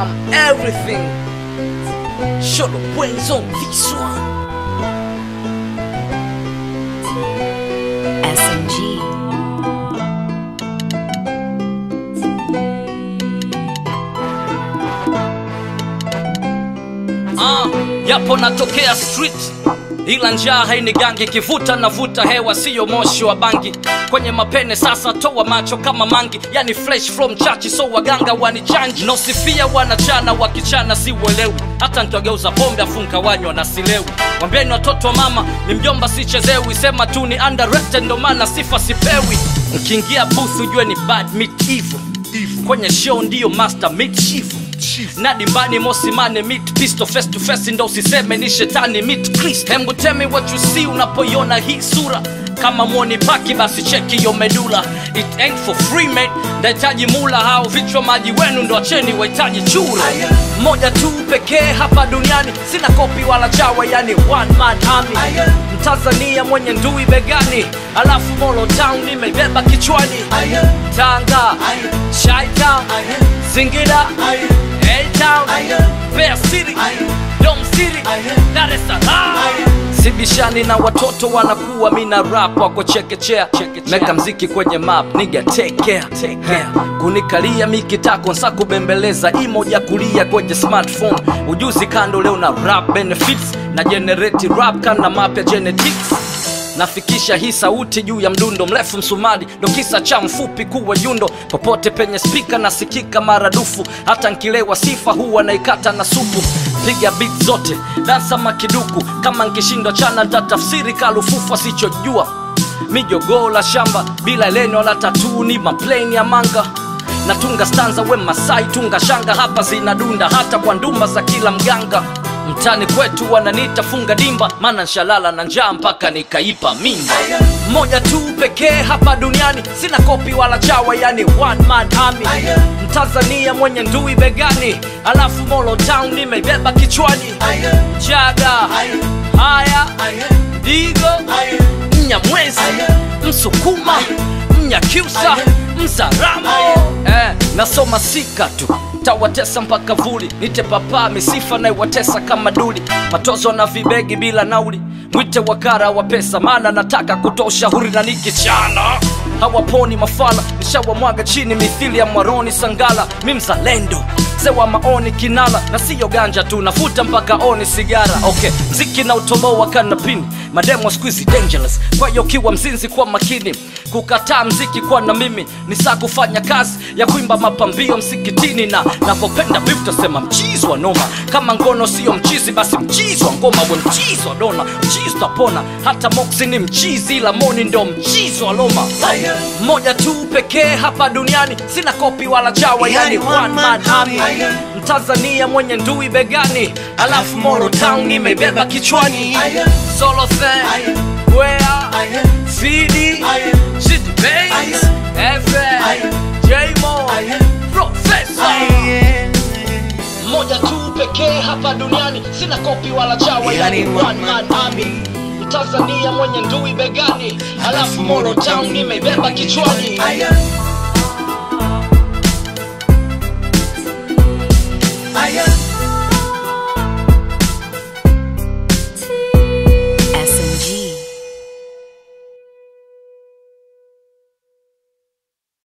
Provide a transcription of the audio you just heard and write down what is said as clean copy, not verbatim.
I'm everything. Show the brains on this one. SMG. Yapo natokea street, ila njaa hainigangi, kivuta navuta hewa siyo moshi wa bangi. Kwenye mapene sasa toa macho kama mangi, yani fresh from church so waganga wanichanji. Nosifia wanachana wakichana siwelewi, hata nitogeuza pombe afunka wanywa na silewi. Wambieni watoto wa mama ni mjomba sichezewi, sema tu ni underrated ndo maana sifa sipewi. Mkiingia booth ujue ni bad meet evil, kwenye show ndiyo master meet shifu. Na dimbani mosimane meet pistol face to face, ndo usiseme ni shetani meet Christ. Hembu tell me what you see unapoiona hii sura, kama muoni paki basi cheki yo medula. It ain't for free mate, ndahitaji mula, hao vichwa maji wenu ndo acheni wahitaji chura. Moja tu pekee hapa duniani, sina kopi wala chawa, yani one man army. Mtanzania mwenye ndui begani, alafu Molo Town nimebeba kichwani. Tanga, Shaita, Singida, A-Town, Bear City, Dome City, Dar es Salaam. Sibishani na watoto wanakuwa mina rap wako chekechea. Meka mziki kwenye map, nigga take care. Kunikalia mikitako nsa kubembeleza, imoja kulia kwenye smartphone. Ujuzi kando leo na rap benefits, na generate rap kana mapya genetics. Nafikisha hii sauti juu ya mdundo mrefu msumari, ndo kisa cha mfupi kuwa yundo. Popote penye speaker nasikika maradufu, hata nkilewa sifa huwa naikata na supu. Piga beat zote, dansa makiduku, kama nkishindwa chana ntatafsiri kalufufa sichojua. Mijogoo la shamba, bila leno la tatuu ni maplane ya manga. Natunga stanza we Masai tunga shanga, hapa zinadunda hata kwa ndumba za kila mganga. Mtani kwetu wananiita funga dimba, maana nshalala na njaa mpaka nikaipa mimba. Moja tu pekee hapa duniani, sina kopi wala chawa, yani one man army. Mtanzania mwenye ndui begani, alafu Molo Town nimebeba kichwani. Jaga, haya, Digo, Mnyamwezi, Msukuma, Mnyakyusa, Mzaramo. Nasoma sika tu, tawatesa mpaka vuli. Nite papa misifa na iwatesa kama duli. Matozo na vibegi bila nauli, mwite wakara wa pesa, maana nataka kutosha huri na nikichana. Hawaponi mafala, nishawa mwaga chini mithili ya Mwaroni Sangala. Mimzalendo, sewa maoni kinala, na siyo ganja tu nafuta mpaka oni sigara. Okay, mziki na utobo wa kanapini, mademo squeezy dangerous. Kwa hiyo kiwa mzinzi kwa makini, kukataa mziki kwa na mimi ni saa kufanya kazi ya kuimba mapambio msikitini. Na napopenda beef tasema mchizi wa noma, kama ngono siyo mchizi basi mchizi wa ngoma. We mchizi wa dona, mchizi tapona, hata Moxie ni mchizi ila Moni ndo mchizi wa Loma. Moja tu pekee hapa duniani, sina kopi wala chawa, yani one man army. Mtanzania mwenye ndui begani, alafu Molo Town nimebeba kichwani. Solo thing, Wea, Fidi, City Bass, F.A, J-Mo, Professor. Moja tu pekee hapa duniani, sina kopi wala chawa, yani one man army. Mtanzania mwenye ndui begani, alafu Molo Town nimebeba kichwani.